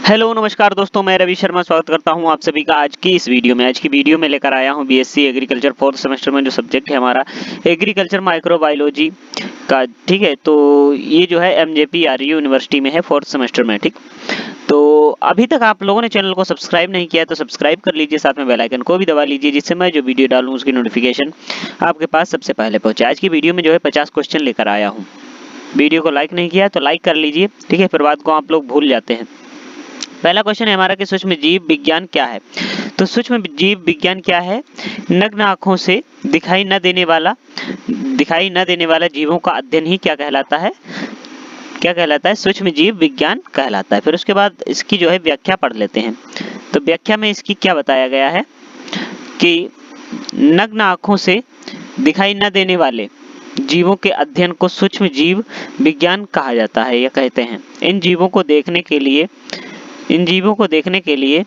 Hello नमस्कार दोस्तों, मैं रवि शर्मा स्वागत करता हूं आप सभी का आज की इस वीडियो में। आज की वीडियो में लेकर आया हूं बीएससी एग्रीकल्चर फोर्थ सेमेस्टर में जो सब्जेक्ट है हमारा एग्रीकल्चर माइक्रोबायोलॉजी का। ठीक है, तो ये जो है एमजेपीआरयू यूनिवर्सिटी में है फोर्थ सेमेस्टर में। ठीक, तो अभी तक आप लोगों ने चैनल को सब्सक्राइब नहीं किया तो सब्सक्राइब कर लीजिए, साथ में बेल आइकन को भी दबा लीजिए, जिससे मैं जो वीडियो डालूं उसकी नोटिफिकेशन आपके पास सबसे पहले पहुंचे। आज की वीडियो में जो है 50 क्वेश्चन लेकर आया हूँ। वीडियो को लाइक नहीं किया तो लाइक कर लीजिए, ठीक है, फिर बात को आप लोग भूल जाते हैं। पहला क्वेश्चन है हमारा कि सूक्ष्म जीव विज्ञान क्या है। तो सूक्ष्म जीव विज्ञान क्या है? नग्न आंखों से दिखाई न देने वाला जीवों का अध्ययन ही क्या कहलाता है? क्या कहलाता है? सूक्ष्म जीव विज्ञान कहलाता है। फिर उसके बाद इसकी जो है व्याख्या पढ़ लेते हैं। तो व्याख्या में इसकी क्या बताया गया है कि नग्न आंखों से दिखाई न देने वाले जीवों के अध्ययन को सूक्ष्म जीव विज्ञान कहा जाता है या कहते हैं। इन जीवों को देखने के लिए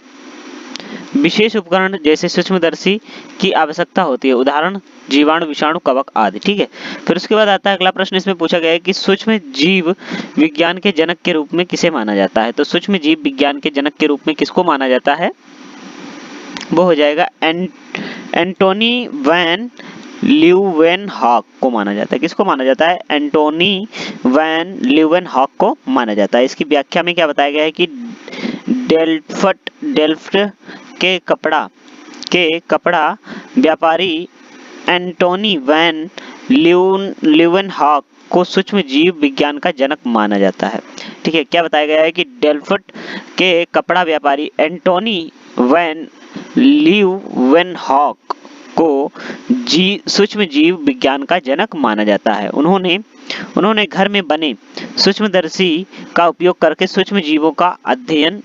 विशेष उपकरण जैसे सूक्ष्मदर्शी की आवश्यकता होती है, उदाहरण जीवाणु, विषाणु, कवक आदि। ठीक है, फिर उसके बाद आता है अगला प्रश्न। इसमें पूछा गया है कि सूक्ष्म जीव विज्ञान के जनक के रूप में किसे माना जाता है। तो सूक्ष्म जीव विज्ञान के जनक के रूप में किसको माना जाता है? वो हो जाएगा एंटोनी वैन ल्यूवेनहॉक को माना जाता है। किसको माना जाता है? एंटोनी वैन ल्यूवेनहॉक को माना जाता है। इसकी व्याख्या में क्या बताया गया है कि डेल्फ्ट के कपड़ा व्यापारी एंटोनी वैन ल्यूवेनहॉक को सूक्ष्म जीव विज्ञान का जनक माना जाता है। ठीक है, क्या बताया गया है कि डेल्फ्ट के कपड़ा व्यापारी एंटोनी वैन ल्यूवेनहॉक को सूक्ष्म जीव विज्ञान का जनक माना जाता है। उन्होंने घर में बने सूक्ष्मदर्शी का उपयोग करके सूक्ष्म जीवों का अध्ययन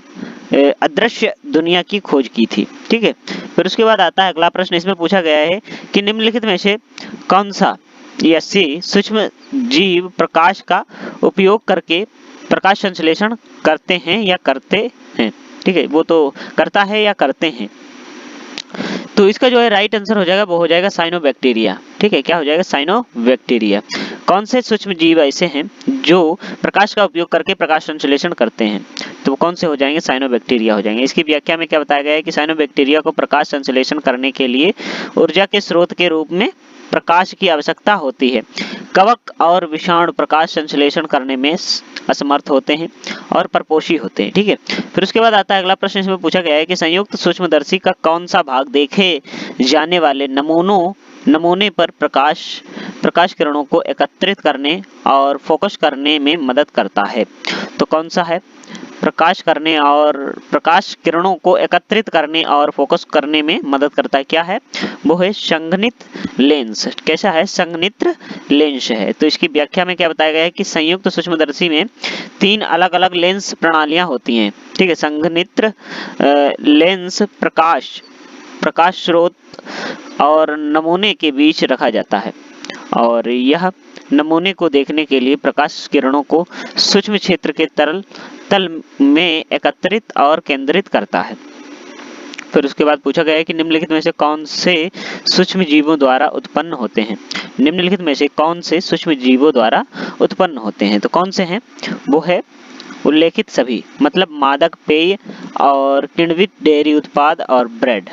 अदृश्य दुनिया की खोज की थी। ठीक है, फिर उसके बाद आता है अगला प्रश्न। इसमें पूछा गया है कि निम्नलिखित में से कौन सा या से सूक्ष्म जीव प्रकाश का उपयोग करके प्रकाश संश्लेषण करते हैं या करते हैं। ठीक है, वो तो करता है या करते हैं। तो इसका जो है राइट आंसर हो जाएगा, वो हो जाएगा साइनोबैक्टीरिया। ठीक है, क्या हो जाएगा? साइनोबैक्टीरिया। कौन से सूक्ष्म जीव ऐसे हैं जो प्रकाश का उपयोग करके प्रकाश संश्लेषण करते हैं? तो वो कौन से हो जाएंगे? साइनोबैक्टीरिया हो जाएंगे। इसकी व्याख्या में क्या बताया गया है कि साइनोबैक्टीरिया को प्रकाश संश्लेषण करने के लिए ऊर्जा के स्रोत के रूप में प्रकाश की आवश्यकता होती है। कवक और विषाणु प्रकाश संश्लेषण करने में असमर्थ होते हैं और परपोषी होते हैं। ठीक है, फिर उसके बाद आता है अगला प्रश्न। इसमें पूछा गया है कि संयुक्त सूक्ष्मदर्शी का कौन सा भाग देखे जाने वाले नमूने पर प्रकाश किरणों को एकत्रित करने और फोकस करने में मदद करता है। तो कौन सा है? प्रकाश किरणों को एकत्रित करने और फोकस करने में मदद करता है। क्या है वो? है संघनित लेंस। कैसा है? संघनित्र लेंस है। तो इसकी व्याख्या में क्या बताया गया है कि संयुक्त सूक्ष्मदर्शी में 3 अलग अलग लेंस प्रणालियां होती हैं। ठीक है, संघनित्र लेंस प्रकाश स्रोत और नमूने के बीच रखा जाता है और यह नमूने को देखने के लिए प्रकाश किरणों को सूक्ष्म क्षेत्र के तल में एकत्रित और केंद्रित करता है। फिर उसके बाद पूछा गया है कि निम्नलिखित में से कौन से सूक्ष्म जीवों द्वारा उत्पन्न होते हैं। निम्नलिखित में से कौन से सूक्ष्म जीवों द्वारा उत्पन्न होते हैं? तो कौन से हैं? वो है उल्लेखित सभी, मतलब मादक पेय और किण्वित डेयरी उत्पाद और ब्रेड।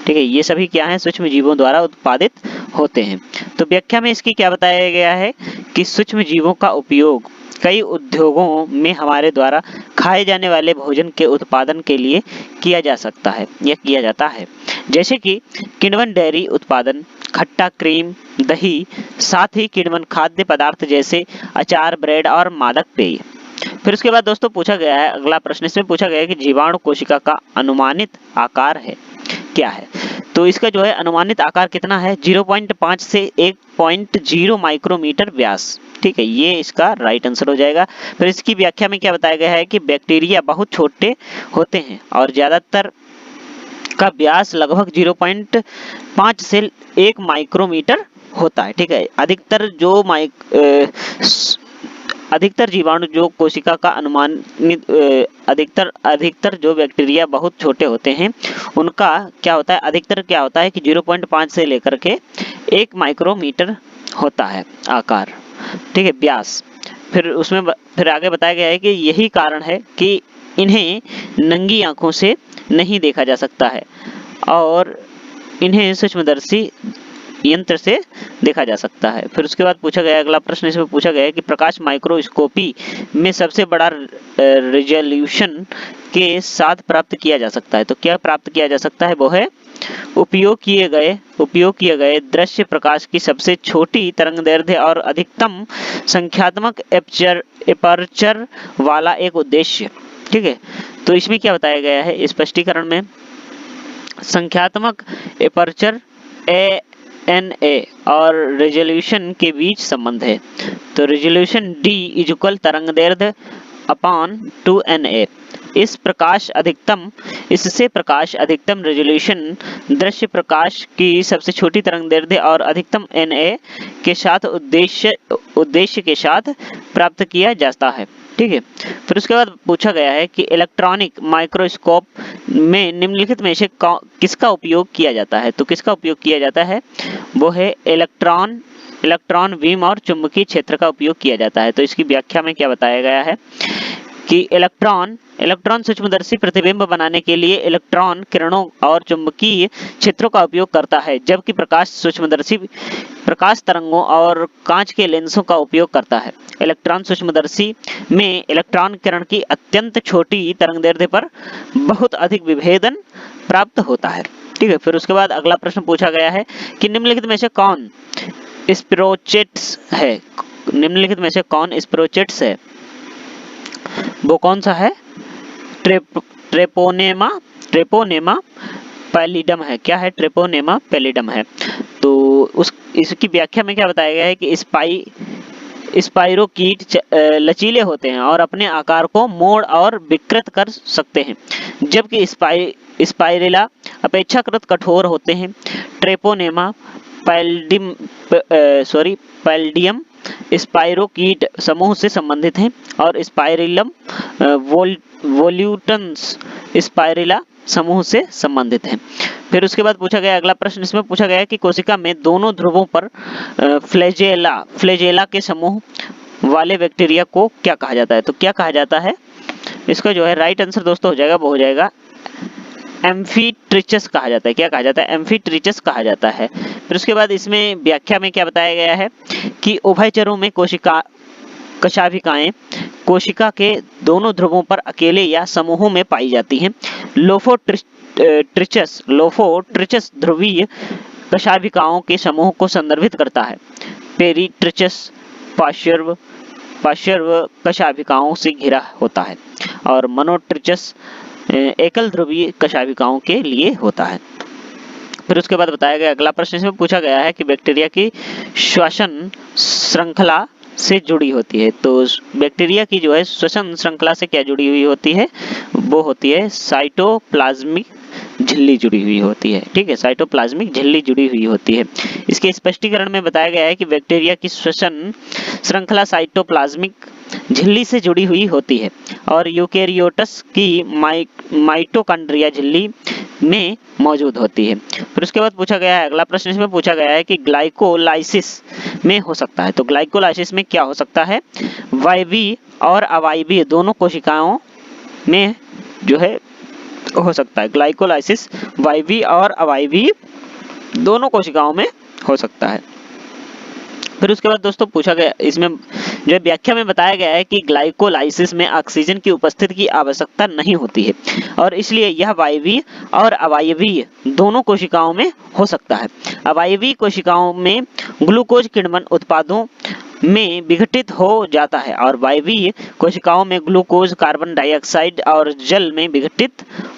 ठीक है, ये सभी क्या हैं? सूक्ष्म जीवों द्वारा उत्पादित होते हैं। तो व्याख्या में इसकी क्या बताया गया है कि सूक्ष्म जीवों का उपयोग कई उद्योगों में हमारे द्वारा खाए जाने वाले भोजन के उत्पादन के लिए किया जा सकता है या किया जाता है, जैसे कि किण्वन डेयरी उत्पादन, खट्टा, क्रीम, दही, साथ ही किण्वन खाद्य पदार्थ जैसे अचार, ब्रेड और मादक पेय। फिर उसके बाद दोस्तों पूछा गया है अगला प्रश्न। इसमें पूछा गया है कि जीवाणु कोशिका का अनुमानित आकार है क्या है। तो इसका जो है अनुमानित आकार कितना है? 0.5 से 1.0 माइक्रोमीटर व्यास। ठीक है, ये इसका राइट आंसर हो जाएगा। फिर इसकी व्याख्या में क्या बताया गया है कि बैक्टीरिया बहुत छोटे होते हैं और ज्यादातर का व्यास लगभग 0.5 से 1 माइक्रोमीटर होता है। ठीक है, अधिकतर जीवाणु जो कोशिका का अनुमानित अधिकतर जो बैक्टीरिया बहुत छोटे होते हैं उनका क्या होता है? अधिकतर क्या होता है कि 0.5 से लेकर के 1 माइक्रोमीटर होता है आकार। ठीक है, व्यास। फिर आगे बताया गया है कि यही कारण है कि इन्हें नंगी आंखों से नहीं देखा जा सकता है और इन्हें सूक्ष्मदर्शी यंत्र से देखा जा सकता है। फिर उसके बाद पूछा गया अगला प्रश्न, इसमें पूछा गया है कि प्रकाश माइक्रोस्कोपी में सबसे बड़ा रिजोल्यूशन के साथ प्राप्त किया जा सकता है। तो क्या प्राप्त किया जा सकता है? वो है उपयोग किए गए दृश्य प्रकाश की सबसे छोटी तरंगदैर्ध्य और अधिकतम संख्यात्मक एपर्चर वाला एक उद्देश्य। ठीक है, तो इसमें क्या बताया गया है स्पष्टीकरण में? संख्यात्मक एपर्चर ANA और रेजोल्यूशन के बीच संबंध है। तो रेजोल्यूशन D इक्वल तरंगदैर्ध्य अपॉन 2NA। इससे प्रकाश अधिकतम रेजोल्यूशन दृश्य प्रकाश की सबसे छोटी तरंगदैर्ध्य और अधिकतम NA के साथ उद्देश्य के साथ प्राप्त किया जाता है। ठीक है, फिर उसके बाद पूछा गया है कि इलेक्ट्रॉनिक माइक्रोस्कोप में निम्नलिखित में से किसका उपयोग किया जाता है? तो किसका उपयोग किया जाता है? वो है इलेक्ट्रॉन बीम और चुंबकीय क्षेत्र का उपयोग किया जाता है। तो इसकी व्याख्या में क्या बताया गया है कि इलेक्ट्रॉन सूक्ष्मदर्शी प्रतिबिंब बनाने के लिए इलेक्ट्रॉन किरणों और चुंबकीय क्षेत्रों का उपयोग करता है, जबकि प्रकाश सूक्ष्मदर्शी प्रकाश तरंगों और कांच के लेंसों का उपयोग करता है। इलेक्ट्रॉन सूक्ष्मदर्शी में इलेक्ट्रॉन किरण की अत्यंत छोटी तरंगदैर्ध्य पर बहुत अधिक विभेदन प्राप्त होता है। ठीक है, फिर उसके बाद अगला प्रश्न पूछा गया है कि निम्नलिखित में से कौन स्पिरोचेट्स है? निम्नलिखित में से कौन स्पिरोचेट्स है? वो कौन सा है? ट्रेपोनेमा पैलिडम है। क्या है? ट्रेपोनेमा पैलिडम है। तो इसकी व्याख्या में क्या बताया गया है कि स्पाइरोकीट लचीले होते हैं और अपने आकार को मोड़ और विकृत कर सकते हैं, जबकि स्पाइरेला अपेक्षाकृत कठोर होते हैं। ट्रेपोनेमा पैलिडियम स्पाइरोकीट समूह से संबंधित हैं और स्पाइरिलम वोल्यूटन्स स्पाइरिला समूह से संबंधित हैं। फिर उसके बाद पूछा गया अगला प्रश्न, इसमें पूछा गया कि कोशिका में दोनों ध्रुवों पर फ्लैजेला के समूह वाले बैक्टीरिया को क्या कहा जाता है? तो क्या कहा जाता है? इसका जो है राइट आंसर दोस्तों हो जाएगा, वो हो जाएगा एम्फीट्रिचस कहा जाता है। क्या कहा जाता है? एम्फीट्रिचस कहा जाता है। फिर उसके बाद इसमें व्याख्या में क्या बताया गया है कि उभयचरों में कशाभिकाएं कोशिका के दोनों ध्रुवों पर अकेले या समूहों में पाई जाती हैं। लोफोट्रिचस ध्रुवीय कशाभिकाओं के समूह को संदर्भित करता है। पेरिट्रिचस पार्श्व कशाभिकाओं से घिरा होता है और मोनोट्रिचस एकल ध्रुवीय कशाभिकाओं के लिए होता है। फिर उसके बाद बताया गया अगला प्रश्न, इसमें पूछा गया है कि बैक्टीरिया की श्वसन श्रृंखला से जुड़ी होती है। तो बैक्टीरिया की जो है श्वसन श्रृंखला से क्या जुड़ी हुई होती है? वो होती है साइटोप्लाज्मिक झिल्ली जुड़ी हुई होती है। ठीक है, साइटोप्लाज्मिक झिल्ली जुड़ी हुई होती है। इसके स्पष्टीकरण में बताया गया है कि बैक्टीरिया की श्वसन श्रृंखला साइटोप्लाज्मिक झिल्ली से जुड़ी हुई होती है और यूकेरियोट्स की माइटोकॉन्ड्रिया झिल्ली में मौजूद होती है। फिर उसके बाद पूछा गया है अगला प्रश्न, इसमें पूछा गया है कि ग्लाइकोलाइसिस में हो सकता है। तो ग्लाइकोलाइसिस में क्या हो सकता है? वायवीय और अवायवीय दोनों कोशिकाओं में जो है हो सकता है। ग्लाइकोलाइसिस वायवीय और अवायवीय दोनों कोशिकाओं में हो सकता है। फिर उसके बाद दोस्तों पूछा गया, इसमें जो व्याख्या में बताया गया है कि ग्लाइकोलाइसिस में ऑक्सीजन की उपस्थिति की आवश्यकता नहीं होती है और इसलिए यह वायवीय और अवायवीय दोनों कोशिकाओं में हो सकता है। अवायवीय कोशिकाओं में ग्लूकोज किण्वन उत्पादों में विघटित हो जाता है और वायवीय कोशिकाओं में ग्लूकोज कार्बन डाइऑक्साइड और जल में विघटित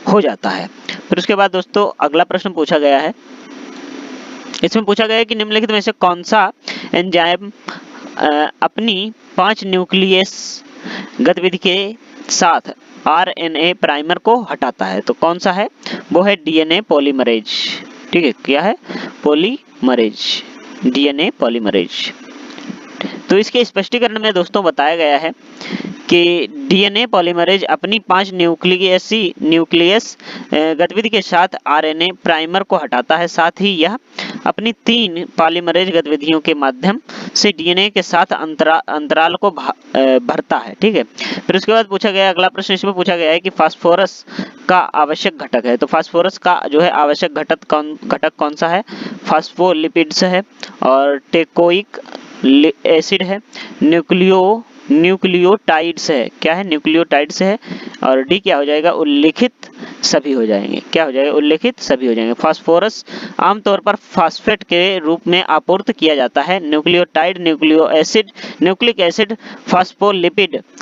हो जाता है। फिर उसके बाद दोस्तों अगला प्रश्न पूछा गया है, इसमें पूछा गया है कि निम्नलिखित में से कौन सा एंजाइम अपनी 5 न्यूक्लियस गतिविधि के साथ आरएनए प्राइमर को हटाता है? तो कौन सा है? वो है डीएनए पॉलीमरेज। ठीक है, क्या है? DNA polymerase. तो इसके स्पष्टीकरण में दोस्तों बताया गया है कि डीएनए पॉलीमरेज अपनी 5 न्यूक्लियस गतिविधि के साथ आरएनए प्राइमर को हटाता है। साथ ही यह अपनी 3 पॉलीमरेज गतिविधियों के माध्यम से डीएनए के साथ अंतराल को भरता है। ठीक है, फिर उसके बाद पूछा गया अगला प्रश्न, इसमें पूछा गया है कि फास्फोरस का आवश्यक घटक है। तो फास्फोरस का जो है आवश्यक घटक कौन सा है? फास्फोलिपिड्स है और टेकोइक एसिड है, न्यूक्लियोटाइड्स है। क्या है? न्यूक्लियोटाइड्स है। और डी क्या हो जाएगा? उल्लिखित सभी हो जाएंगे। क्या हो जाएगा? उल्लिखित सभी हो जाएंगे। फास्फोरस आमतौर पर फास्फेट के रूप में आपूर्त किया जाता है। Nucleotide, nucleic acid,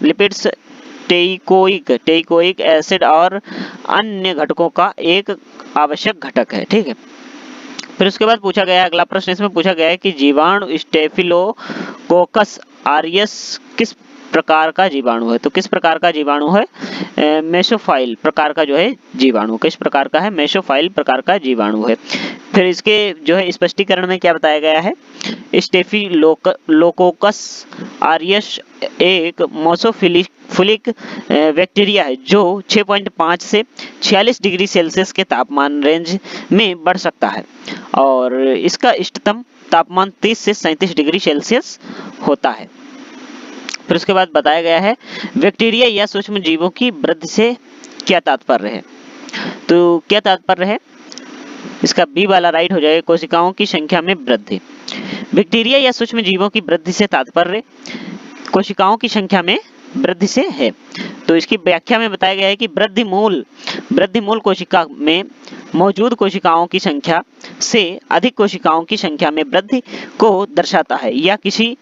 lipids, teichoic acid और अन्य घटकों का एक आवश्यक घटक है। ठीक है, फिर उसके बाद पूछा गया अगला प्रश्न, इसमें पूछा गया है कि जीवाणु स्टेफिलोकोकस ऑरियस किस प्रकार का जीवाणु है? तो किस प्रकार का जीवाणु है? मेसोफाइल प्रकार का जो है जीवाणु। किस प्रकार का है? मेसोफाइल प्रकार का जीवाणु है। फिर इसके जो है स्पष्टीकरण में क्या बताया गया है? स्टेफिलोकोकस ऑरियस एक मोसोफिलिक बैक्टीरिया है जो 6.5 से 46 डिग्री सेल्सियस के तापमान रेंज में बढ़ सकता है और इसका इष्टतम तापमान 30 से 37 डिग्री सेल्सियस होता है। फिर उसके बाद बताया गया है बैक्टीरिया या सूक्ष्म जीवों की वृद्धि से क्या तात्पर्य है? तो क्या तात्पर्य है? इसका बी वाला राइट हो जाएगा, कोशिकाओं की संख्या में वृद्धि। बैक्टीरिया या सूक्ष्म जीवों की वृद्धि से तात्पर्य कोशिकाओं की संख्या में वृद्धि से है। तो इसकी व्याख्या में बताया गया है कि वृद्धि मूल कोशिका में मौजूद कोशिकाओं की संख्या से अधिक कोशिकाओं की संख्या में वृद्धि को दर्शाता है या किसी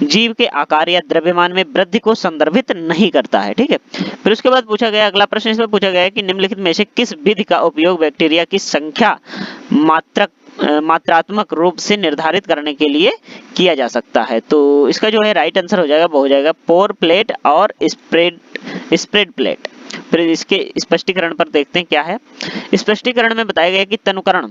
जीव के आकार या द्रव्यमान में वृद्धि को संदर्भित नहीं करता है। ठीक है, फिर उसके बाद पूछा गया अगला प्रश्न, इसमें पूछा गया है कि निम्नलिखित में से किस विधि का उपयोग बैक्टीरिया की संख्या मात्रात्मक रूप से निर्धारित करने के लिए किया जा सकता है? तो इसका जो है राइट आंसर हो जाएगा, वो हो जाएगा पोर प्लेट और स्प्रेड प्लेट। फिर इसके स्पष्टीकरण पर देखते हैं क्या है। स्पष्टीकरण में बताया गया कि तनुकरण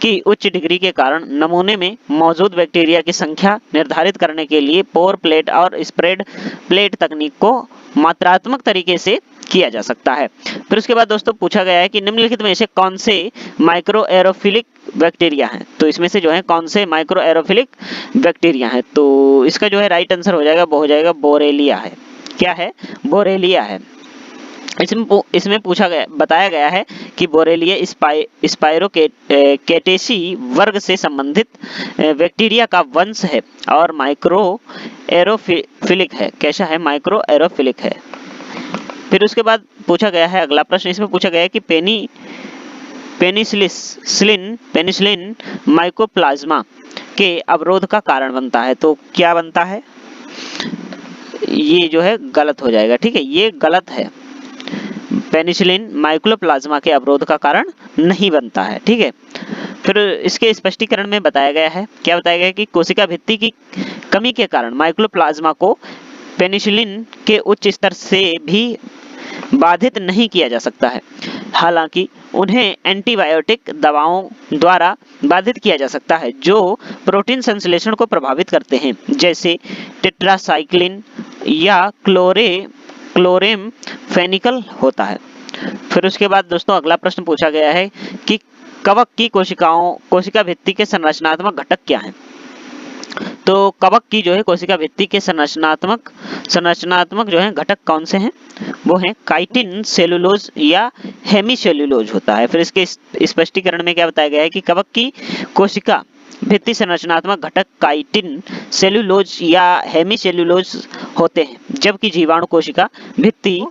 की उच्च डिग्री के कारण नमूने में मौजूद बैक्टीरिया की संख्या निर्धारित करने के लिए पोर प्लेट और स्प्रेड प्लेट तकनीक को मात्रात्मक तरीके से किया जा सकता है। फिर उसके बाद दोस्तों पूछा गया है कि निम्नलिखित में से कौन से माइक्रो एरोफिलिक बैक्टीरिया हैं? तो इसमें से जो है कौन से माइक्रो एरोफिलिक बैक्टीरिया हैं? तो इसका जो है राइट आंसर हो जाएगा, वो हो जाएगा बोरेलिया है। क्या है? बोरेलिया है। इसमें बताया गया है कि बोरेलिया स्पाइरोकेटेसी वर्ग से संबंधित बैक्टीरिया का वंश है और माइक्रो एरोफिलिक है। कैसा है? माइक्रो एरोफिलिक है। फिर उसके बाद पूछा गया है अगला प्रश्न, इसमें पूछा गया है कि पेनिसिलिन माइकोप्लाज्मा के अवरोध का कारण बनता है। तो क्या बनता है? ये जो है गलत हो जाएगा। ठीक है, ये गलत है। पेनिसिलिन माइकोप्लाज्मा के अवरोध का कारण नहीं बनता है। ठीक है, फिर इसके स्पष्टीकरण में बताया गया है, क्या बताया गया है कि कोशिका भित्ति की कमी के कारण माइकोप्लाज्मा को पेनिसिलिन के उच्च स्तर से भी बाधित नहीं किया जा सकता है। हालांकि उन्हें एंटीबायोटिक दवाओं द्वारा बाधित किया जा सकता है जो प्रोटीन संश्लेषण को प्रभावित करते हैं, जैसे टेट्रासाइक्लिन या क्लोरेमफेनिकल होता है। फिर उसके बाद दोस्तों अगला प्रश्न पूछा गया है कि कवक की कोशिका भित्ति के संरचनात्मक घटक क्या हैं? तो कवक की जो है कोशिका भित्ति के संरचनात्मक जो है घटक कौन से हैं? वो हैं काइटिन, सेलुलोज या हेमीसेलुलोज होता है। फिर इसके स्पष्टीकरण में क्या बताया गया है कि कवक की कोशिका भित्ति संरचनात्मक घटक काइटिन, सेलुलोज या हेमीसेलुलोज होते हैं, जबकि जीवाणु कोशिका भित्ति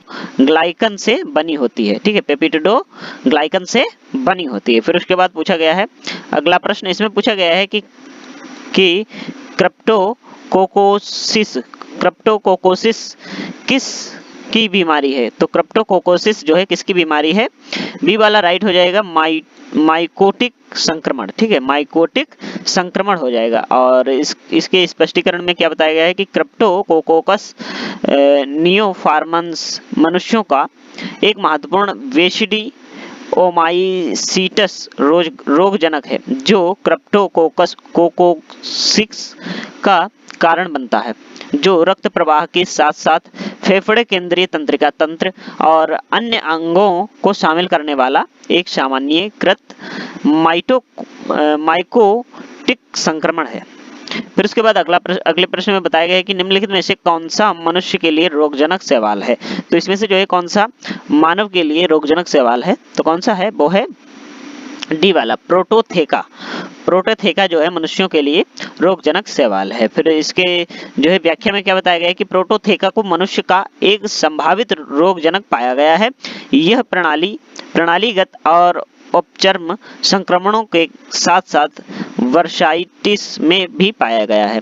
ग्लाइकन से बनी होती है। ठीक है, पेप्टिडोग्लाइकन से बनी होती है। फिर उसके बाद पूछा गया है अगला प्रश्न, इसमें पूछा गया है कि क्रिप्टोकोकोसिस किस की बीमारी है? तो क्रिप्टोकोकोसिस जो है किसकी बीमारी है? बी वाला राइट हो जाएगा, माइकोटिक संक्रमण। ठीक है, माइकोटिक संक्रमण हो जाएगा। और इसके स्पष्टीकरण में क्या बताया गया है कि क्रिप्टोकोकोकस नियोफार्मन्स मनुष्यों का एक महत्वपूर्ण वेशिडी ओमाइसीटस रोगजनक है जो क्रिप्टोकोकोसिस का कारण बनता है, जो रक्त प्रवाह के साथ साथ फेफड़े, केंद्रीय तंत्रिका तंत्र और अन्य अंगों को शामिल करने वाला एक सामान्यीकृत माइकोटिक संक्रमण है। फिर उसके बाद अगले प्रश्न में बताया गया है कि निम्नलिखित में से कौन सा मनुष्य के लिए रोगजनक सवाल है। तो इसमें से जो है कौन सा मानव के लिए रोगजनक सवाल है, तो कौन सा है, वो है डी वाला, प्रोटोथेका। प्रोटोथेका जो है मनुष्यों के लिए रोगजनक सवाल है। फिर इसके जो है व्याख्या में क्या बताया गया है कि प्रोटोथेका को मनुष्य का एक संभावित रोगजनक पाया गया है। यह प्रणालीगत और उपचर्म संक्रमणों के साथ साथ वर्साइटिस में भी पाया गया है।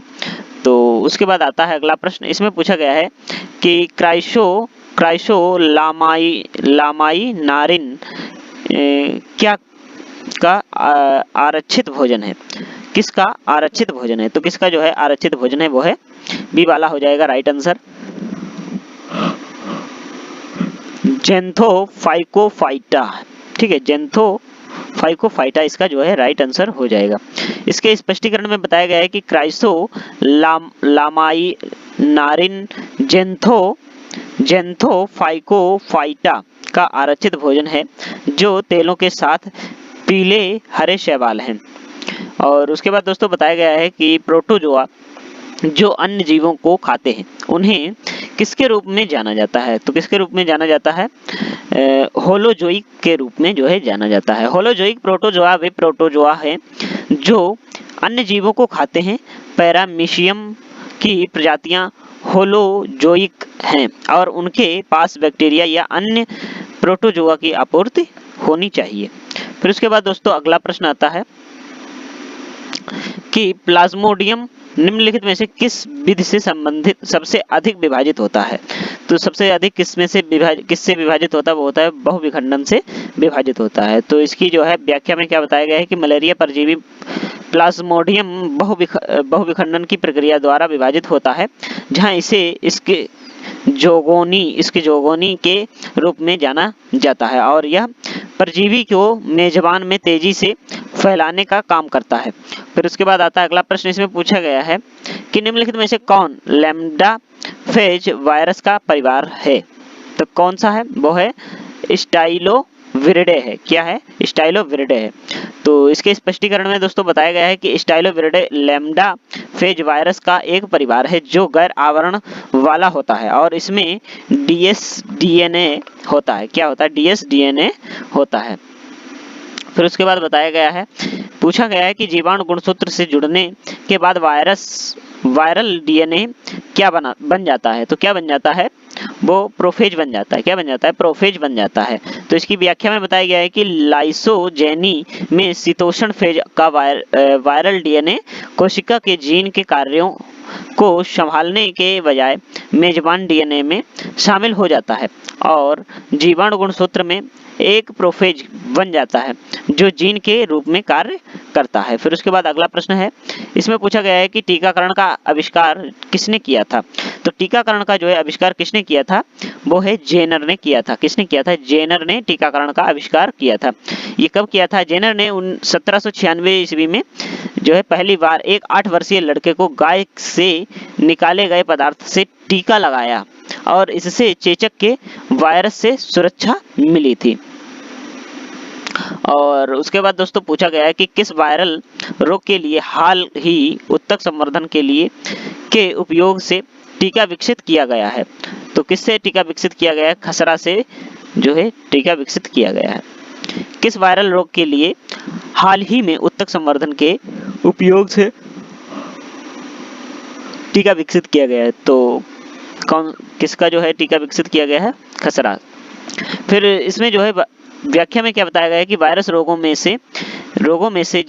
तो उसके बाद आता है अगला प्रश्न। इसमें पूछा गया है कि लामाई नारिन क्या का आरक्षित भोजन है, किसका आरक्षित भोजन है। तो किसका जो है आरक्षित भोजन है वो है बी वाला हो जाएगा राइट आंसर, जेंथोफाइकोफाइटा। ठीक है, जेंथोफाइकोफाइटा इसका जो है राइट आंसर हो जाएगा। इसके स्पष्टीकरण में बताया गया है कि लामाई नारिन जेंथोफाइकोफाइटा का आरक्षित भोजन है जो तेलों के साथ पीले हरे शैवाल हैं। और उसके बाद दोस्तों बताया गया है कि प्रोटोजोआ जो अन्य जीवों को खाते हैं उन्हें किसके रूप में जाना जाता है। तो किसके रूप में जाना जाता है, होलोजोइक के रूप में जो है जाना जाता है। होलोजोइक प्रोटोजोआ वे प्रोटोजोआ हैं जो अन्य जीवों को खाते हैं। पैरामीशियम की प्रजातियां होलोजोइक हैं और उनके पास बैक्टीरिया या अन्य प्रोटोजोआ की आपूर्ति होनी चाहिए। फिर उसके बाद दोस्तों अगला प्रश्न आता है कि प्लाज्मोडियम निम्नलिखित में से किस विधि से संबंधित सबसे अधिक विभाजित होता है। तो सबसे अधिक किससे विभाजित होता है, वो होता है बहुविखंडन से विभाजित होता है। तो इसकी जो है व्याख्या में क्या बताया गया है कि मलेरिया परजीवी प्लाज्मोडियम बहुविखंडन की प्रक्रिया द्वारा विभाजित होता है, जहां इसे इसके जोगोनी के रूप में जाना जाता है और यह परजीवी को मेजबान में तेजी से फैलाने का काम करता है। फिर उसके बाद आता है अगला प्रश्न। इसमें पूछा गया है कि निम्नलिखित में से कौन लैम्डा फेज वायरस का परिवार है। तो कौन सा है, वो है स्टाइलोविरिडे है। क्या है, स्टाइलोविरिडे है। तो इसके स्पष्टीकरण में दोस्तों बताया गया है कि स्टाइलोविरिडे लैम्डा फेज वायरस का एक परिवार है जो गैर आवरण वाला होता है और इसमें dsDNA होता है। क्या होता है, dsDNA होता है। फिर उसके बाद बताया गया है, पूछा गया है कि जीवाणु गुणसूत्र से जुड़ने के बाद वायरल डीएनए क्या बन जाता है। तो क्या बन जाता है, वो प्रोफेज बन जाता है। क्या बन जाता है, प्रोफेज बन जाता है। तो इसकी व्याख्या में बताया गया है कि लाइसोजेनी में शीतोष्ण फेज का वायरल डीएनए कोशिका के जीन के कार्यों को संभालने के बजाय मेजबान डीएनए में शामिल हो जाता है और जीवाणु गुणसूत्र में एक प्रोफेज बन जाता है जो जीन के रूप में कार्य करता है। फिर उसके बाद अगला प्रश्न है, इसमें पूछा गया है कि टीकाकरण का आविष्कार किसने किया था। तो टीकाकरण का जो है आविष्कार किसने किया था, वो है जेनर ने किया था। किसने किया था, जेनर ने टीकाकरण का आविष्कार किया था। ये कब किया था, जेनर ने 1796 ईस्वी में जो है पहली बार एक 8 वर्षीय लड़के को गाय से निकाले गए पदार्थ से टीका लगाया और इससे चेचक के वायरस से सुरक्षा मिली थी। और उसके बाद दोस्तों पूछा गया है कि किस वायरल रोग के लिए हाल ही उत्तक संवर्धन के उपयोग से टीका विकसित किया गया है। तो किससे टीका विकसित किया गया है, खसरा से जो है टीका विकसित किया गया है। किस वायरल रोग के लिए हाल ही में उत्तक संवर्धन के उपयोग से टीका विकसित किया गया है। तो किसका जो है टीका विकसित किया गया है, खसरा। फिर इसमें जो है व्याख्या में क्या बताया गया है कि वायरस रोगों में से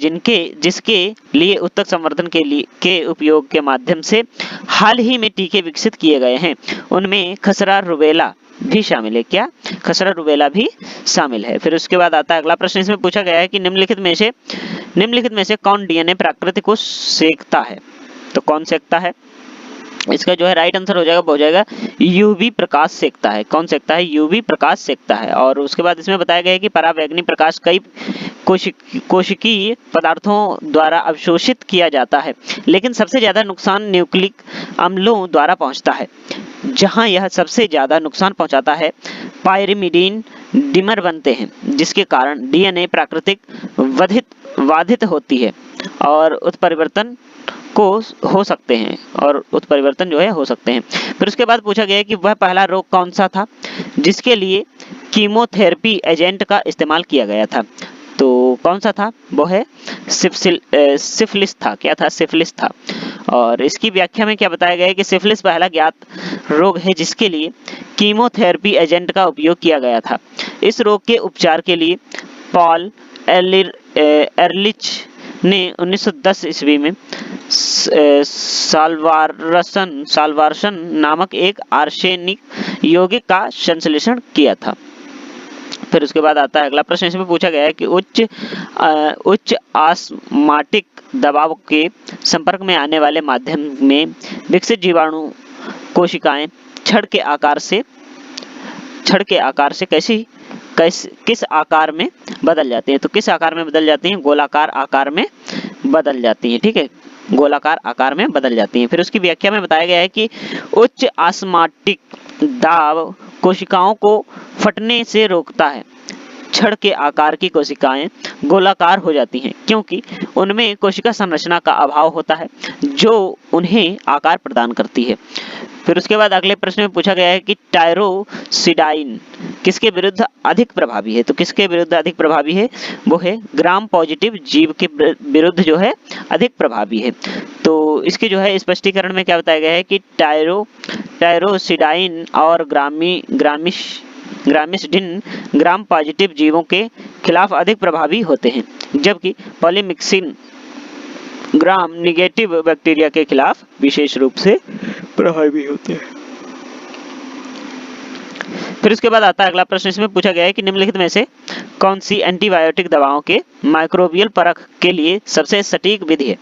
जिसके लिए उत्तक संवर्धन के उपयोग के माध्यम से हाल ही में टीके विकसित किए गए हैं उनमें खसरा रुबेला भी शामिल है। क्या, खसरा रुबेला भी शामिल है। फिर उसके बाद आता है अगला प्रश्न। इसमें पूछा गया है कि निम्नलिखित में से कौन डीएनए प्रकृति को सेकता है। तो कौन सेकता है, इसका जो है राइट आंसर हो जाएगा यूवी प्रकाश सेकता है। कौन सेकता है, यूवी प्रकाश सेकता है। और उसके बाद इसमें बताया गया है कि पराबैंगनी प्रकाश कोशिकीय पदार्थों द्वारा अवशोषित किया जाता है, लेकिन सबसे ज्यादा नुकसान न्यूक्लिक अम्लों द्वारा पहुंचता है। जहां यह सबसे ज्यादा नुकसान पहुंचाता है, पायरिमिडीन डिमर बनते हैं, जिसके कारण डीएनए प्राकृतिक बाधित होती है और उत्परिवर्तन हो सकते हैं और उत्परिवर्तन जो है हो सकते हैं। फिर उसके बाद पूछा गया है कि वह पहला रोग कौन सा था जिसके लिए कीमोथेरेपी एजेंट का इस्तेमाल किया गया था। तो कौन सा था? वो है सिफिलिस था। क्या था? सिफिलिस था। और इसकी व्याख्या में क्या बताया गया है कि सिफिलिस पहला ज्ञात रोग है जिसके लिए कीमोथेरेपी एजेंट का उपयोग किया गया था। इस रोग के उपचार के लिए पॉल एरलिच ने 1910 ईस्वी में साल्वारसन नामक एक आर्सेनिक यौगिक का संश्लेषण किया था। फिर उसके बाद आता है अगला प्रश्न। इसमें पूछा गया है कि उच्च ऑस्मोटिक दबाव के संपर्क में आने वाले माध्यम में विकसित जीवाणु कोशिकाएं छड़ के आकार से किस आकार में बदल जाती हैं? तो किस आकार में बदल जाती हैं? गोलाकार आकार में बदल जाती हैं। ठीक है, गोलाकार आकार में बदल जाती हैं। फिर उसकी व्याख्या में बताया गया है कि उच्च ऑस्मोटिक दाब कोशिकाओं को फटने से रोकता है। छड़ के आकार की कोशिकाएं गोलाकार हो जाती हैं क्योंकि उनमें कोशिका संरचना का अभाव होता है जो उन्हें आकार प्रदान करती है। फिर उसके बाद अगले प्रश्न में पूछा गया है कि टायरोसिडाइन किसके विरुद्ध अधिक प्रभावी है? तो किसके विरुद्ध अधिक प्रभावी है? वो है ग्राम पॉजिटिव जीव के विरुद्ध जो है अधिक प्रभावी है। तो इसके जो है स्पष्टीकरण में क्या बताया गया है कि टायरोसिडाइन और ग्रामिस्डिन ग्राम पॉजिटिव जीवों के खिलाफ अधिक प्रभावी होते हैं, जबकि पॉलीमिक्सिन ग्राम निगेटिव बैक्टीरिया के खिलाफ विशेष रूप से प्रभावी होते हैं। फिर उसके बाद आता है अगला प्रश्न। इसमें पूछा गया है कि निम्नलिखित में से कौन सी एंटीबायोटिक दवाओं के माइक्रोबियल परख के लिए सबसे सटीक विधि है?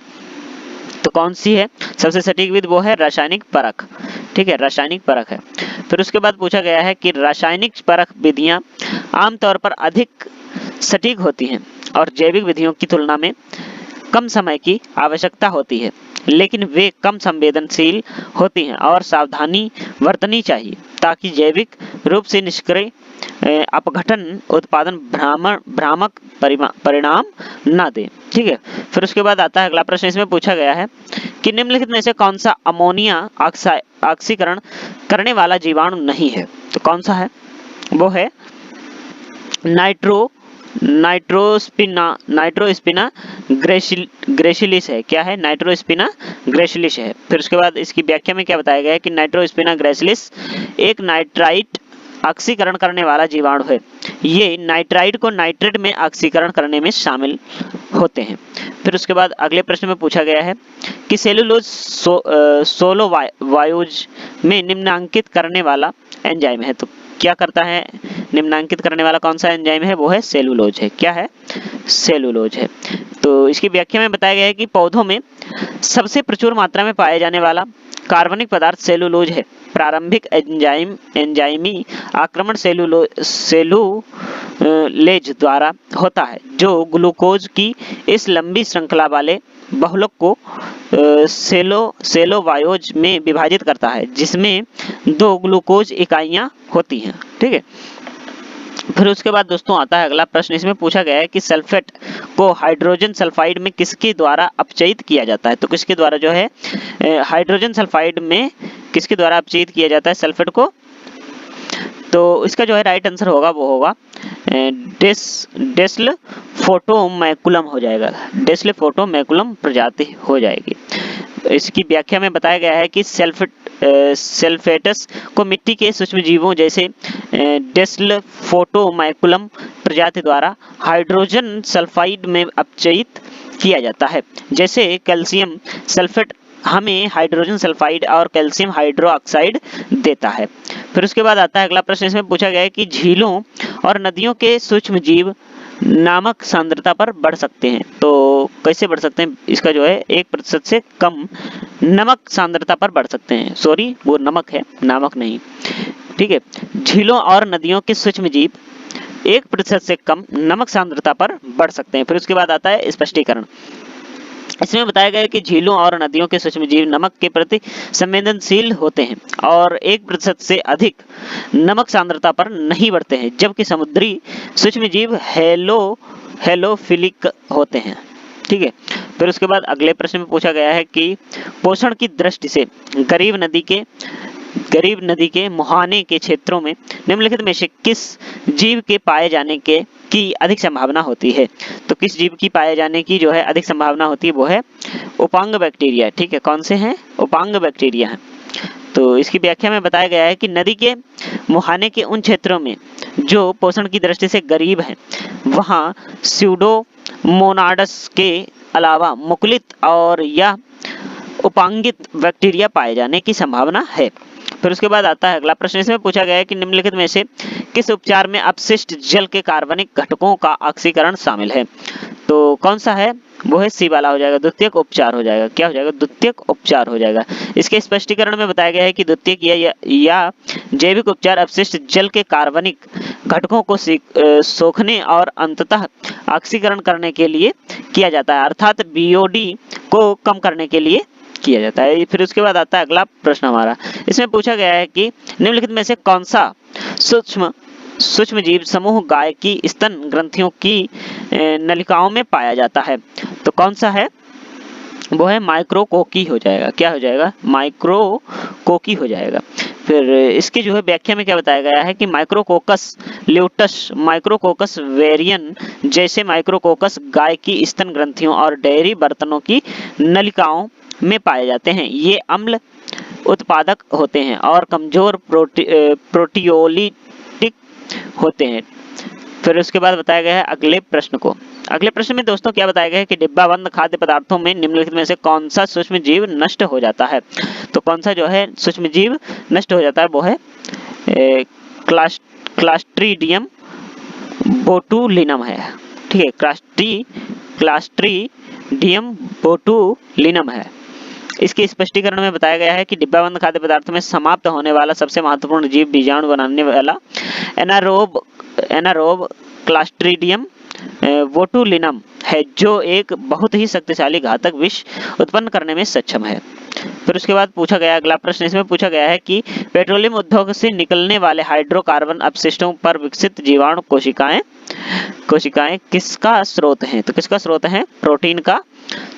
तो कौन सी है सबसे सटीक विधि? वो है रासायनिक परख। ठीक है, रासायनिक परख है। फिर उसके बाद पूछा गया है कि रासायनिक परख विधियां आमतौर पर अधिक सटीक होती हैं और जैविक विधियों की तुलना में कम समय की आवश्यकता होती है, लेकिन वे कम संवेदनशील होती हैं और सावधानी बरतनी चाहिए ताकि जैविक रूप से निष्क्रिय अपघटन उत्पादन भ्रामक परिणाम न दे। ठीक है, फिर उसके बाद आता है अगला प्रश्न। इसमें पूछा गया है कि निम्नलिखित में से कौन सा अमोनिया ऑक्सीकरण करने वाला जीवाणु नहीं है? तो कौन सा है? वो है नाइट्रोस्पिना ग्रेसिलिस है। क्या है? नाइट्रोस्पिना ग्रेसिलिस है। फिर उसके बाद इसकी व्याख्या में क्या बताया गया है कि नाइट्रोस्पिना ग्रेसिलिस एक नाइट्राइट ऑक्सीकरण करने वाला जीवाणु है। ये नाइट्राइट को नाइट्रेट में ऑक्सीकरण करने में शामिल होते हैं। फिर उसके बाद अगले प्रश्न में पूछा गया है कि सेलुलोज सोलोवायोज में निम्नांकित करने वाला एंजाइम है। तो क्या करता है? निम्नांकित करने वाला कौन सा एंजाइम है? वो है सेलुलोज है। क्या है? सेलुलोज है। तो इसकी व्याख्या में बताया गया है कि पौधों में सबसे प्रचुर मात्रा में पाया जाने वाला कार्बनिक पदार्थ सेलुलोज है। प्रारंभिक एंजाइमी आक्रमण सेलुलेज द्वारा होता है जो ग्लूकोज की इस लंबी श्रृंखला वाले बहुलक को सेलोवायोज में विभाजित करता है जिसमें 2 ग्लूकोज इकाइयां होती हैं। ठीक है, फिर उसके बाद दोस्तों आता है अगला प्रश्न। इसमें पूछा गया है कि सल्फेट को हाइड्रोजन सल्फाइड में किसके द्वारा अपचयित किया जाता है? तो किसके द्वारा जो है हाइड्रोजन सल्फाइड में किसके द्वारा अपचयित किया जाता है सल्फेट को? तो इसका जो है राइट आंसर होगा वो होगा डेस्लफोटोमैकुलम हो जाएगा। डेस्लफोटोमैकुलम प्रजाति हो जाएगी। इसकी व्याख्या में बताया गया है कि सल्फेटस को मिट्टी के सूक्ष्म जीवों जैसे डेस्लफोटोमैकुलम प्रजाति द्वारा हाइड्रोजन सल्फाइड में अपचयित किया जाता है। जैसे कैल्शियम सल्फेट हमें हाइड्रोजन सल्फाइड और कैल्शियम हाइड्रोक्साइड देता है। फिर उसके बाद आता है अगला प्रश्न। इसमें पूछा गया है कि झीलों और नदियों के सूक्ष्म जीव नमक सांद्रता पर बढ़ सकते हैं। तो कैसे बढ़ सकते हैं? इसका जो है 1% से कम नमक सांद्रता पर बढ़ सकते हैं। सॉरी, वो नमक है, नामक नहीं। ठीक है, झीलों और नदियों के सूक्ष्म जीव 1% से कम नमक सांद्रता पर बढ़ सकते हैं। फिर उसके बाद आता है स्पष्टीकरण। इसमें बताया गया है कि झीलों और नदियों के सूक्ष्मजीव नमक के प्रति संवेदनशील होते हैं और 1% से अधिक नमक सांद्रता पर नहीं बढ़ते हैं, जबकि समुद्री सूक्ष्मजीव हेलोफिलिक होते हैं। ठीक है। फिर उसके बाद अगले प्रश्न में पूछा गया है कि पोषण की दृष्टि से गरीब नदी के मुहाने के क्षेत्रों में निम्नलिखित में से किस जीव के पाए जाने की अधिक संभावना होती है। तो किस जीव की पाए जाने की जो है अधिक संभावना होती है वो है उपांग बैक्टीरिया। ठीक है, कौन से हैं? उपांग बैक्टीरिया हैं। तो इसकी व्याख्या में बताया गया है कि नदी के मुहाने के उन क्षेत्रों में जो पोषण की दृष्टि से गरीब हैं, वहां स्यूडोमोनाड्स के अलावा मुकुलित और या उपांगित बैक्टीरिया पाए जाने की संभावना है। फिर उसके बाद आता है अगला प्रश्न। इसमें पूछा गया है कि निम्नलिखित में से किस उपचार में अपशिष्ट जल के कार्बनिक घटकों का ऑक्सीकरण शामिल है। तो कौन सा है? वो है सी वाला हो जाएगा, द्वितीयक उपचार हो जाएगा। क्या हो जाएगा? द्वितीयक उपचार हो जाएगा। इसके स्पष्टीकरण में बताया गया है कि द्वितीयक या जैविक उपचार अपशिष्ट जल के कार्बनिक घटकों को सोखने और अंततः ऑक्सीकरण करने के लिए किया जाता है, अर्थात बीओडी को कम करने के लिए किया जाता है। फिर उसके बाद आता है अगला प्रश्न हमारा। इसमें पूछा गया है कि निम्नलिखित में से कौन सा सूक्ष्म जीव समूह गाय की स्तन ग्रंथियों की नलिकाओं में पाया जाता है। तो कौन सा है? वो है माइक्रोकोकी हो जाएगा। क्या हो जाएगा? माइक्रोकोकी हो जाएगा। फिर इसकी जो है व्याख्या में क्या बताया गया है कि माइक्रोकोकस ल्यूटस, माइक्रोकोकस वेरियन जैसे माइक्रोकोकस गाय की स्तन ग्रंथियों और डेयरी बर्तनों की नलिकाओं में पाए जाते हैं। ये अम्ल उत्पादक होते हैं और कमजोर प्रोटियोलिटिक होते हैं। फिर उसके बाद बताया गया है अगले प्रश्न को। अगले प्रश्न में दोस्तों क्या बताया गया है कि डिब्बाबंद खाद्य पदार्थों में निम्नलिखित में से कौन सा सूक्ष्म जीव नष्ट हो जाता है। तो कौन सा जो है सूक्ष्म जीव नष्ट हो जाता है वो है क्लास्ट्रीडियम बोटुलिनम है। ठीक है, क्लास्ट्रीडियम बोटुलिनम है। इसके स्पष्टीकरण में बताया गया है कि डिब्बाबंद खाद्य पदार्थों में समाप्त होने वाला सबसे महत्वपूर्ण जीव बीजाणु बनाने वाला एनारोब क्लास्ट्रीडियम बोटुलिनम है, जो एक बहुत ही शक्तिशाली घातक विष उत्पन्न करने में सक्षम है। फिर उसके बाद पूछा गया अगला प्रश्न। इसमें पूछा गया है कि पेट्रोलियम उद्योग से निकलने वाले हाइड्रोकार्बन अपशिष्टों पर विकसित जीवाणु कोशिकाएं किसका स्रोत हैं। तो किसका स्रोत है? प्रोटीन का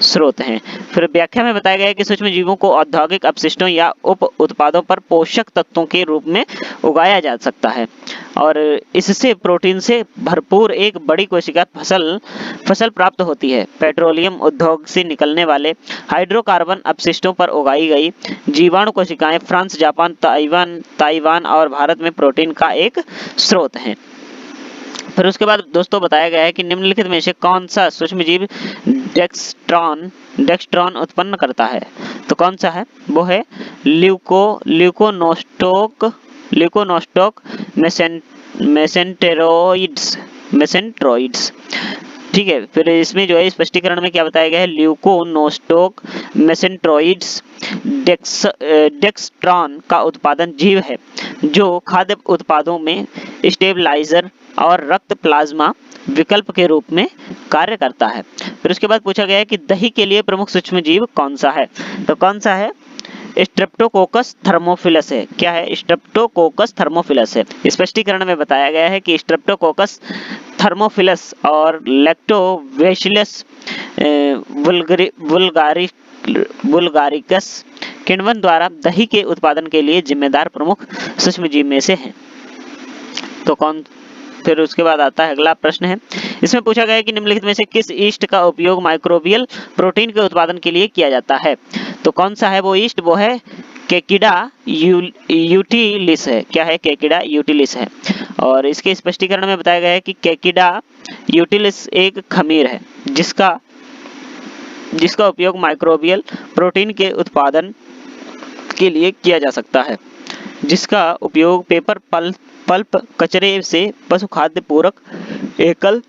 स्रोत हैं। फिर व्याख्या में बताया गया है कि सूक्ष्म जीवों को औद्योगिक अपशिष्टों या उप उत्पादों पर पोषक तत्वों के रूप में उगाया जा सकता है और इससे प्रोटीन से भरपूर एक बड़ी कोशिका फसल प्राप्त होती है। पेट्रोलियम उद्योग से निकलने वाले हाइड्रोकार्बन अपशिष्टों पर उगाई गई जीवाणु कोशिकाएं फ्रांस, जापान, ताइवान और भारत में प्रोटीन का एक स्रोत हैं। फिर उसके बाद दोस्तों बताया गया है कि निम्नलिखित में से कौन सा सूक्ष्मजीव डेक्स्ट्रॉन उत्पन्न करता है। तो कौन सा है? वो है ल्यूकोनोस्टोक मेसेंटेरोइड्स। ठीक है। फिर इसमें जो है स्पष्टीकरण में क्या बताया गया है? ल्यूकोनोस्टोक मेसेंटेरोइड्स डेक्स्ट्रॉन का उत्पादन जीव है जो खाद्य उत्पादों में स्टेबलाइजर और रक्त प्लाज्मा विकल्प के रूप में कार्य करता है। फिर उसके बाद पूछा गया है कि दही के लिए प्रमुख सूक्ष्मजीव कौन सा है। तो कौन सा है? स्ट्रेप्टोकोकस थर्मोफिलस है। क्या है? स्ट्रेप्टोकोकस थर्मोफिलस है। स्पष्टीकरण में बताया गया है कि स्ट्रेप्टोकोकस थर्मोफिलस और लैक्टोबैसिलस वुल्गारिकस किण्वन द्वारा दही के उत्पादन के लिए जिम्मेदार प्रमुख सूक्ष्मजीव में से हैं। तो कौन? फिर उसके बाद आता है अगला प्रश्न है। इसमें पूछा गया है कि निम्नलिखित में से किस ईस्ट का उपयोग माइक्रोबियल प्रोटीन के उत्पादन के लिए किया जाता है। तो कौन सा है वो ईस्ट? वो है केकिडा यूटिलिस है। क्या है? केकिडा यूटिलिस है। और इसके स्पष्टीकरण में बताया गया है कि केकिडा यूटिलिस एक खमीर है जिसका उपयोग माइक्रोबियल प्रोटीन के उत्पादन के लिए किया जा सकता है, जिसका उपयोग पेपर पल्प कचरे से पशु खाद्य पूरक एकल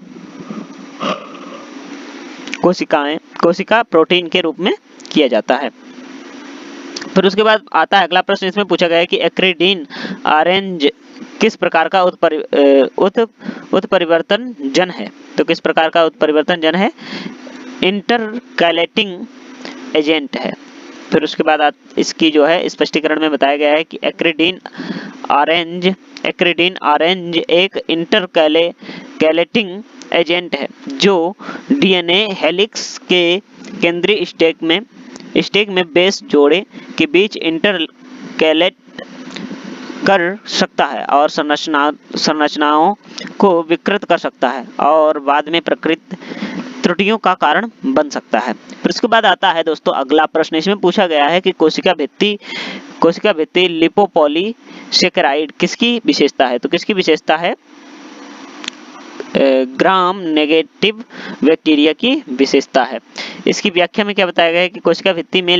कोशिका प्रोटीन के रूप में किया जाता है। फिर उसके बाद आता है अगला प्रश्न। इसमें पूछा गया है कि एक्रिडीन ऑरेंज किस प्रकार का उत्परिवर्तन जन है? तो किस प्रकार का उत्परिवर्तन जन है? इंटरकैलेटिंग एजेंट है। फिर उसके बाद इसकी जो है स्पष्टीकरण में बताया गया है कि एक्रिडीन ऑरेंज एक इंटरकैलेटिंग एजेंट है जो डीएनए हेलिक्स के केंद्रीय स्टेक में बेस जोड़े के बीच इंटरकैलेट कर सकता है और संरचनाओं को विकृत कर सकता है और बाद में प्रकृति त्रुटियों का कारण बन सकता है। फिर उसके बाद आता है दोस्तों अगला प्रश्न। इसमें पूछा गया है कि कोशिका भित्ति लिपोपॉलीसेकेराइड किसकी विशेषता है? तो किसकी विशेषता है? ग्राम नेगेटिव बैक्टीरिया की विशेषता है। इसकी व्याख्या में क्या बताया गया है कि कोशिका भित्ति में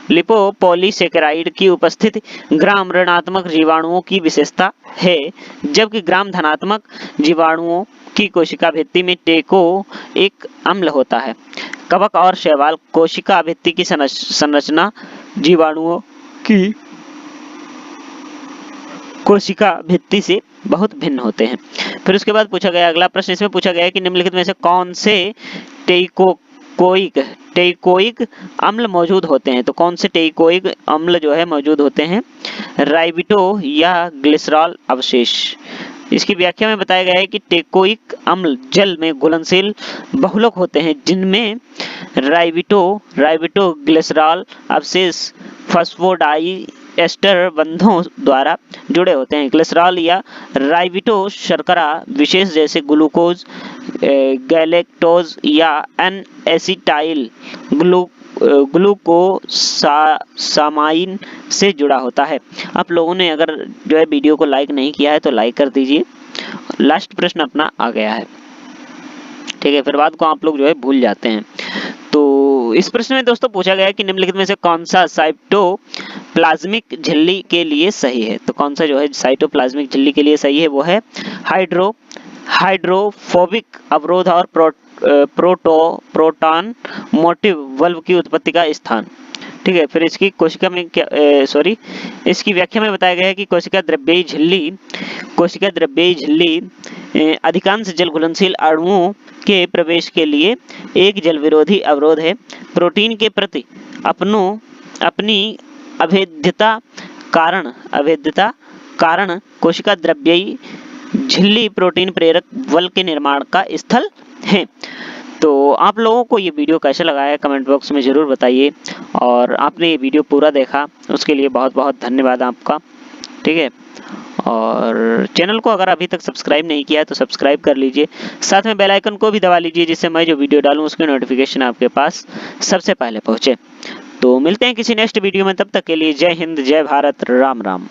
लिपोपॉलीसेकेराइड की उपस्थिति ग्राम ऋणात्मक जीवाणुओं की विशेषता है, जबकि ग्राम धनात्मक जीवाणुओं की कोशिका भित्ति में टेकोइक अम्ल होता है। कवक और शैवाल कोशिका भित्ति की संरचना जीवाणुओं की कोशिका भित्ति से बहुत भिन्न होते हैं। फिर उसके बाद पूछा गया अगला प्रश्न। इसमें पूछा गया है कि निम्नलिखित में से कौन से टेइकोइक अम्ल मौजूद होते हैं? तो कौन से टेइकोइक अम्ल जो है मौजूद होते हैं? राइबिटो या ग्लिसरॉल अवशेष। इसकी व्याख्या में बताया गया है कि टेइकोइक अम्ल जल में घुलनशील बहुलक होते हैं जिनमें राइबिटो ग्लिसरॉल अवशेष फॉस्फोडाइएस्टर बंधों द्वारा जुड़े होते हैं। ग्लिसरॉल या राइबिटो शर्करा विशेष जैसे ग्लूकोज, गैलेक्टोज या एन एसिटाइल ग्लूकोसामाइन से जुड़ा होता है। आप लोगों ने अगर जो है वीडियो को लाइक नहीं किया है तो लाइक कर दीजिए। लास्ट प्रश्न अपना आ गया है, ठीक है, फिर बाद को आप लोग जो है भूल जाते हैं। तो इस प्रश्न में दोस्तों पूछा गया है कि निम्नलिखित में से कौन सा साइटोप्लाज्मिक झिल्ली के लिए सही है? तो कौन सा जो है साइटोप्लाज्मिक झिल्ली के लिए सही है वो है हाइड्रोफोबिक अवरोध और प्रोटॉन मोटिव वल्व की उत्पत्ति का स्थान, ठीक है। फिर इसकी कोशिका में इसकी व्याख्या में बताया गया है कि कोशिका द्रव्यी झिल्ली अधिकांश जल घुलनशील अणुओं के प्रवेश के लिए एक जल विरोधी अवरोध है। प्रोटीन के प्रति अपनी अभेद्यता कारण कोशिका द्रव्यी झिल्ली प्रोटीन प्रेरक बल के निर्माण का स्थल है। तो आप लोगों को ये वीडियो कैसा लगा है कमेंट बॉक्स में जरूर बताइए, और आपने ये वीडियो पूरा देखा उसके लिए बहुत बहुत धन्यवाद आपका, ठीक है। और चैनल को अगर अभी तक सब्सक्राइब नहीं किया है तो सब्सक्राइब कर लीजिए, साथ में बेल आइकन को भी दबा लीजिए जिससे मैं जो वीडियो डालूं उसकी नोटिफिकेशन आपके पास सबसे पहले पहुंचे। तो मिलते हैं किसी नेक्स्ट वीडियो में, तब तक के लिए जय हिंद, जय भारत, राम राम।